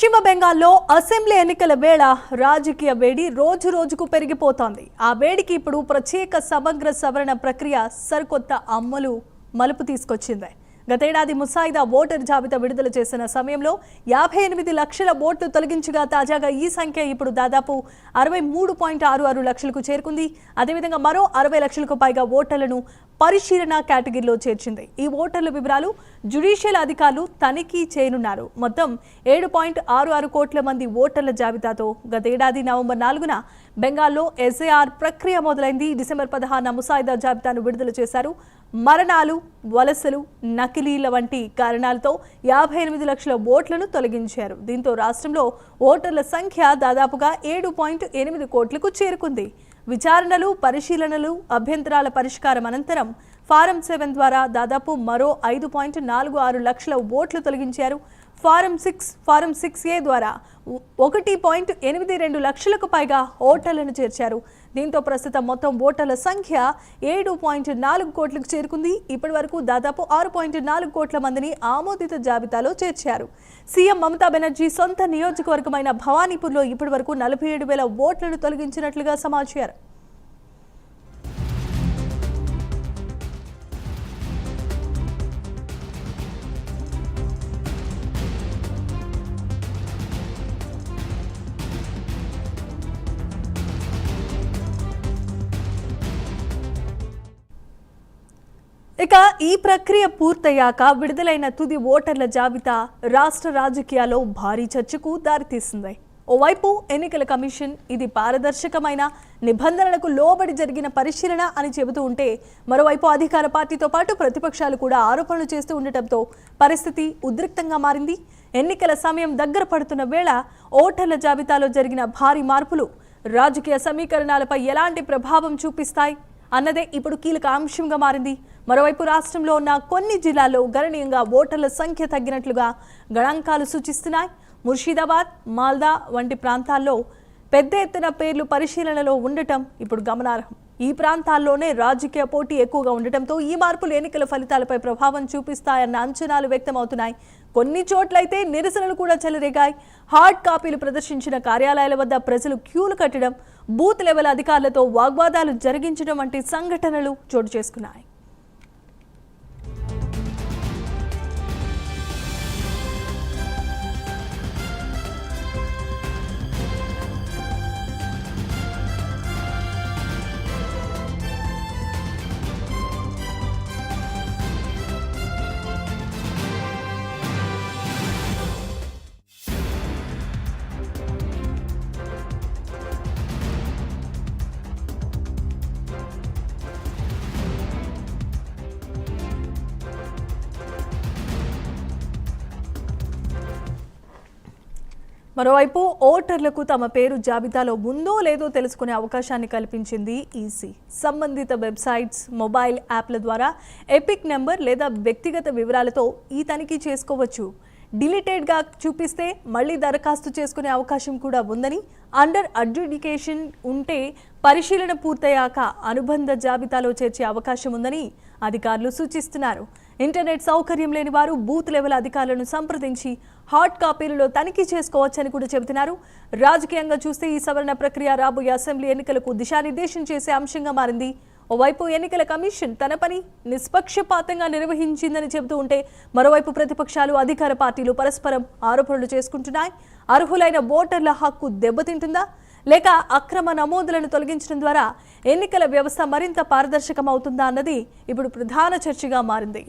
పశ్చిమ బెంగాల్లో అసెంబ్లీ ఎన్నికల వేళ రాజకీయ వేడి రోజు రోజుకు పెరిగిపోతోంది. ఆ వేడికి ఇప్పుడు ప్రత్యేక సమగ్ర సవరణ ప్రక్రియ సరికొత్త మలుపు తీసుకొచ్చింది. గతేడాది ముసాయిదా ఓటర్ జాబితా విడుదల చేసిన సమయంలో 58 లక్షల ఓట్లు తొలగించగా తాజాగా ఈ సంఖ్య ఇప్పుడు దాదాపు 63.66 లక్షలకు చేరుకుంది. అదేవిధంగా మరో 60 లక్షలకు పైగా ఓటర్లను పరిశీలన కేటగిరీలో చేర్చింది. ఈ ఓటర్ల వివరాలు జ్యుడిషియల్ అధికారులు తనిఖీ చేయనున్నారు. మొత్తం 7.66 కోట్ల మంది ఓటర్ల జాబితాతో గతేడాది నవంబర్ 4న బెంగాల్లో ఎస్ఏఆర్ ప్రక్రియ మొదలైంది. డిసెంబర్ 16న ముసాయిదా జాబితాను విడుదల చేశారు. మరణాలు, వలసలు, నకిలీల వంటి కారణాలతో 58 లక్షల ఓట్లను తొలగించారు. దీంతో రాష్ట్రంలో ఓటర్ల సంఖ్య దాదాపుగా 7.8 కోట్లకు చేరుకుంది. విచారణలు, పరిశీలనలు, అభ్యంతరాల పరిష్కారం అనంతరం ఫారం 7 ద్వారా దాదాపు మరో 5.46 లక్షల ఓట్లు తొలగించారు. ఫారం 6A ద్వారా 1.82 లక్షలకు పైగా ఓటర్లను చేర్చారు. దీంతో ప్రస్తుతం మొత్తం ఓటర్ల సంఖ్య 7.4 కోట్లకు చేరుకుంది. ఇప్పటి వరకు దాదాపు 6.4 కోట్ల మందిని ఆమోదిత జాబితాలో చేర్చారు. సీఎం మమతా బెనర్జీ సొంత నియోజకవర్గమైన భవానీపూర్లో ఇప్పటి వరకు 47,000 ఓట్లను తొలగించినట్లుగా సమాచారం. ఇక ఈ ప్రక్రియ పూర్తయ్యాక విడుదలైన తుది ఓటర్ల జాబితా రాష్ట్ర రాజకీయాల్లో భారీ చర్చకు దారితీసింది. ఓవైపు ఎన్నికల కమిషన్ ఇది పారదర్శకమైన నిబంధనలకు లోబడి జరిగిన పరిశీలన అని చెబుతూ ఉంటే, మరోవైపు అధికార పార్టీతో పాటు ప్రతిపక్షాలు కూడా ఆరోపణలు చేస్తూ ఉండటంతో పరిస్థితి ఉద్రిక్తంగా మారింది. ఎన్నికల సమయం దగ్గర పడుతున్న వేళ ఓటర్ల జాబితాలో జరిగిన భారీ మార్పులు రాజకీయ సమీకరణాలపై ఎలాంటి ప్రభావం చూపిస్తాయి అన్నదే ఇప్పుడు కీలక అంశంగా మారింది. మరోవైపు రాష్ట్రంలో ఉన్న కొన్ని జిల్లాల్లో గణనీయంగా ఓటర్ల సంఖ్య తగ్గినట్లుగా గణాంకాలు సూచిస్తున్నాయి. ముర్షిదాబాద్, మాల్దా వంటి ప్రాంతాల్లో పెద్ద ఎత్తున పేర్లు పరిశీలనలో ఉండటం ఇప్పుడు గమనార్హం. ఈ ప్రాంతాల్లోనే రాజకీయ పోటీ ఎక్కువగా ఉండటంతో ఈ మార్పులు ఎన్నికల ఫలితాలపై ప్రభావం చూపిస్తాయన్న అంచనాలు వ్యక్తమవుతున్నాయి. కొన్ని చోట్లయితే నిరసనలు కూడా చెలరేగాయి. హార్డ్ కాపీలు ప్రదర్శించిన కార్యాలయాల వద్ద ప్రజలు క్యూలు కట్టడం, బూత్ లెవెల్ అధికారులతో వాగ్వాదాలు జరిగించడం వంటి సంఘటనలు చోటు చేసుకున్నాయి. మరోవైపు ఓటర్లకు తమ పేరు జాబితాలో ఉందో లేదో తెలుసుకునే అవకాశాన్ని కల్పించింది ఈసీ. సంబంధిత వెబ్సైట్స్, మొబైల్ యాప్ల ద్వారా ఎపిక్ నెంబర్ లేదా వ్యక్తిగత వివరాలతో ఈ తనిఖీ చేసుకోవచ్చు. డిలీటెడ్గా చూపిస్తే మళ్లీ దరఖాస్తు చేసుకునే అవకాశం కూడా ఉందని, అండర్ అడ్జుడికేషన్ ఉంటే పరిశీలన పూర్తయ్యాక అనుబంధ జాబితాలో చేర్చే అవకాశం ఉందని అధికారులు సూచిస్తున్నారు. ఇంటర్నెట్ సౌకర్యం లేని వారు బూత్ లెవెల్ అధికారులను సంప్రదించి హార్డ్ కాపీలలో తనిఖీ చేసుకోవచ్చని కూడా చెబుతున్నారు. రాజకీయంగా చూస్తే ఈ సవరణ ప్రక్రియ రాబోయే అసెంబ్లీ ఎన్నికలకు దిశానిర్దేశం చేసే అంశంగా మారింది. ఓవైపు ఎన్నికల కమిషన్ తన పని నిష్పక్షపాతంగా నిర్వహించిందని చెబుతూ ఉంటే, మరోవైపు ప్రతిపక్షాలు, అధికార పార్టీలు పరస్పరం ఆరోపణలు చేసుకుంటున్నాయి. అర్హులైన ఓటర్ల హక్కు దెబ్బతింటుందా, లేక అక్రమ నమోదులను తొలగించడం ద్వారా ఎన్నికల వ్యవస్థ మరింత పారదర్శకమవుతుందా అన్నది ఇప్పుడు ప్రధాన చర్చగా మారింది.